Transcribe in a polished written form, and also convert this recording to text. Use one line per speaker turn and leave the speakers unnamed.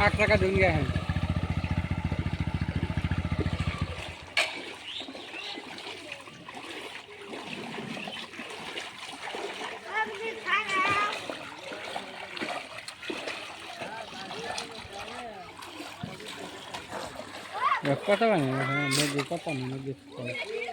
काकरा का ढूंढ गया है। कता बने पता नहीं